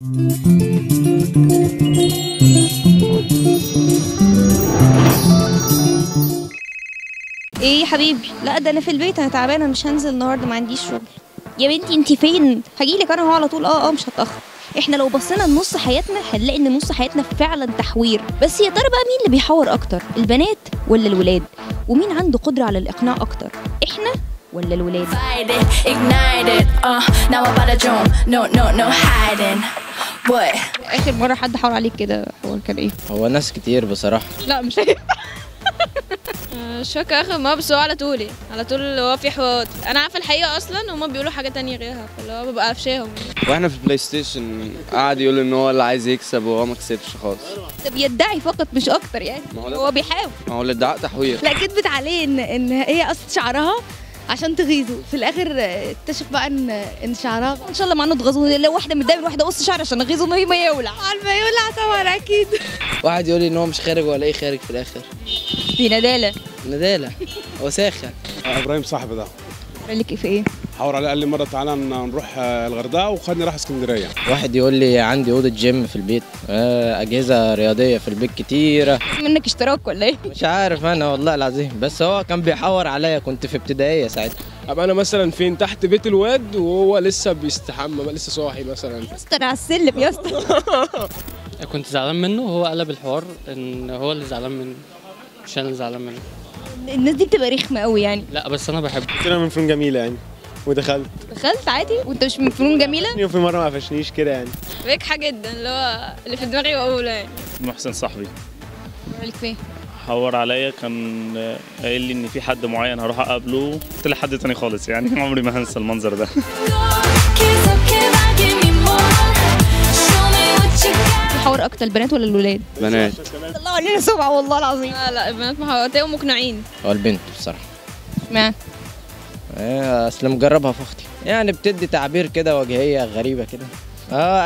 ايه يا حبيبي؟ لا ده انا في البيت، انا تعبانه مش هنزل النهارده، ما عنديش شغل. يا بنتي انت فين؟ هجيلك انا هو على طول. مش هتاخر. احنا لو بصينا لنص حياتنا هنلاقي ان نص حياتنا فعلا تحوير. بس يا ترى بقى مين اللي بيحور اكتر، البنات ولا الولاد؟ ومين عنده قدره على الاقناع اكتر، احنا ولا الولاد؟ اخر مره حد حاور عليك كده حوار كان ايه؟ هو ناس كتير بصراحة. لا مش هينفع. مش فاكرة آخر مرة، بس هو على طول على طول اللي هو في حوارات. أنا عارفة الحقيقة أصلا وهما بيقولوا حاجة تانية غيرها، فاللي هو ببقى قافشاهم. واحنا في البلاي ستيشن قاعد يقول ان هو اللي عايز يكسب وهو ما كسبش خالص. ده بيدعي فقط مش اكتر يعني، هو بيحاول. ما هو الادعاء تحوير. لا كدبت عليه ان هي قصت شعرها عشان تغيظه، في الاخر اكتشف بقى ان شعرها ان شاء الله مع انه اتغاظوا. لو واحده متضايقه من واحده قص شعر عشان اغيظه ما يولع. عارفه يولع طبعا اكيد. واحد يقول لي ان هو مش خارج ولا ايه خارج في الاخر. دي ندالة. ندالة وساخة. ابراهيم صاحبي ده قال لك ايه في ايه؟ حاور عليه، قال لي مره تعالى نروح الغردقه وخدني راح اسكندريه. واحد يقول لي عندي اوضه جيم في البيت، اجهزه رياضيه في البيت كتيره. منك اشتراك ولا ايه؟ مش عارف انا والله العظيم، بس هو كان بيحور عليا، كنت في ابتدائيه ساعتها. ابقى انا مثلا فين تحت بيت الواد وهو لسه بيستحمى لسه صاحي مثلا. يا اسطى انا على السلم يا اسطى. كنت زعلان منه وهو قلب الحوار ان هو اللي زعلان منه، مش انا اللي زعلان منه. الناس دي بتبقى رخمه قوي يعني. لا بس انا بحبه. انا من فنون جميله يعني، ودخلت عادي وانت مش من فنون جميله؟ وفي مره ما قفشنيش كده يعني. بجحة جدا اللي هو اللي في دماغي بقوله يعني. محسن صاحبي قال لك فين؟ حور عليا، كان قايل لي ان في حد معين هروح اقابله، طلع حد تاني خالص يعني. عمري ما هنسى المنظر ده. بيحور اكتر البنات ولا الولاد؟ بنات. الله علينا سمعه والله العظيم. لا البنات محاورات ومقنعين. هو البنت بصراحه. اشمعنى؟ اصل مجربها في اختي، يعني بتدي تعبير كده وجهيه غريبه كده.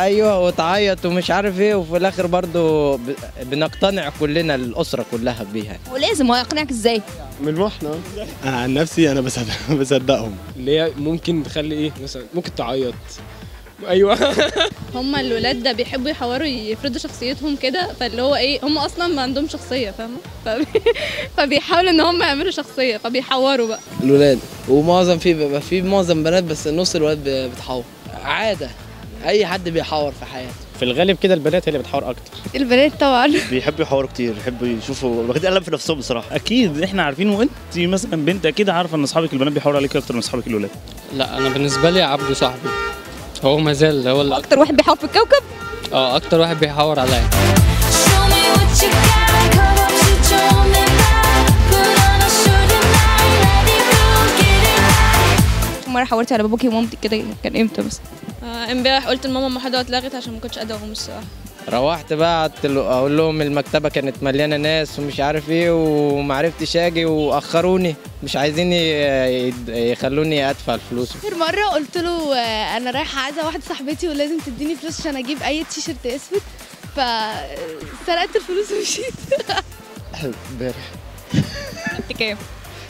ايوه وتعيط ومش عارف ايه، وفي الاخر برضو بنقتنع كلنا، الاسره كلها بيها. ولازم هو يقنعك ازاي؟ من المحنة. انا عن نفسي انا بصدقهم. اللي هي ممكن تخلي ايه مثلا، ممكن تعيط. ايوه. هما الولاد ده بيحبوا يحوروا يفرضوا شخصيتهم كده، فاللي هو ايه هم اصلا ما عندهم شخصيه، فاهمه؟ فبيحاولوا ان هم يعملوا شخصيه فبيحوروا بقى. الولاد، ومعظم بيبقى في معظم بنات، بس نص الولاد بتحور عاده. اي حد بيحور في حياته. في الغالب كده البنات هي اللي بتحور اكتر. البنات طبعا بيحبوا يحوروا كتير، بيحبوا يشوفوا واخدين قلم في نفسهم بصراحه. اكيد احنا عارفين، وانت مثلا بنت اكيد عارفه ان اصحابك البنات بيحوروا عليك اكتر من اصحابك الولاد. لا انا بالنسبه لي عبده صاحبي هو ما زال هو اللي اكتر واحد بيحور في الكوكب. اكتر واحد بيحور عليا. مرة حورتي على باباكي ومامتك كده كان امتى بس؟ امبارح قلت لماما المحاضرة اتلغت عشان ما كنتش قادرة اقوم الصراحة. روحت بقى اقول لهم المكتبه كانت مليانه ناس ومش عارف ايه، ومعرفتش اجي واخروني، مش عايزين يخلوني ادفع الفلوس. اخر مره قلت له انا رايحه عايزه واحده صاحبتي ولازم تديني فلوس عشان اجيب اي تيشرت اسود، فسرقت الفلوس ومشيت. امبارح. انت كام؟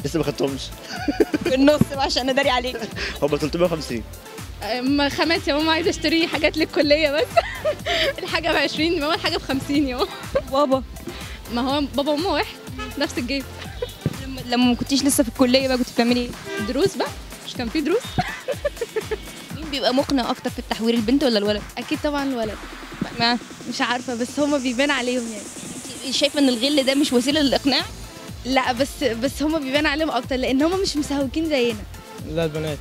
لسه ما خدتهمش. في النص بقى عشان اداري عليك. هم 350. خامات يا ماما، عايزه اشتري حاجات للكليه بس. الحاجه ب 20 يا ماما، الحاجه ب 50 يا ماما. بابا، ما هو بابا وماما واحد نفس الجيب. لما ما كنتيش لسه في الكليه بقى كنت بتعملي ايه؟ دروس بقى، مش كان في دروس. مين بيبقى مقنع اكتر في التحوير، البنت ولا الولد؟ اكيد طبعا الولد. ما مش عارفه، بس هما بيبان عليهم يعني. انت شايفه ان الغل ده مش وسيله للاقناع؟ لا بس هما بيبان عليهم اكتر لان هما مش مسهوكين زينا. لا البنات.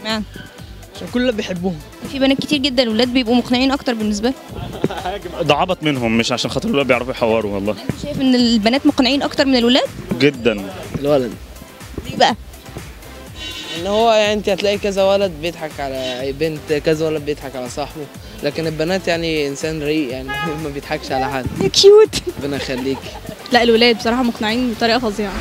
نعم. عشان كل بيحبوهم. في بنات كتير جدا الولاد بيبقوا مقنعين اكتر بالنسبه لهم. ده عبط منهم، مش عشان خاطر الولاد بيعرفوا يحوروا. والله انت شايف ان البنات مقنعين اكتر من الولاد؟ جدا. الولد. ليه بقى؟ ان هو يعني انت هتلاقي كذا ولد بيضحك على اي بنت، كذا ولد بيضحك على صاحبه، لكن البنات يعني انسان رقيق يعني ما بيضحكش على حد. يا كيوت. ربنا يخليك. لا الولاد بصراحه مقنعين بطريقه فظيعه.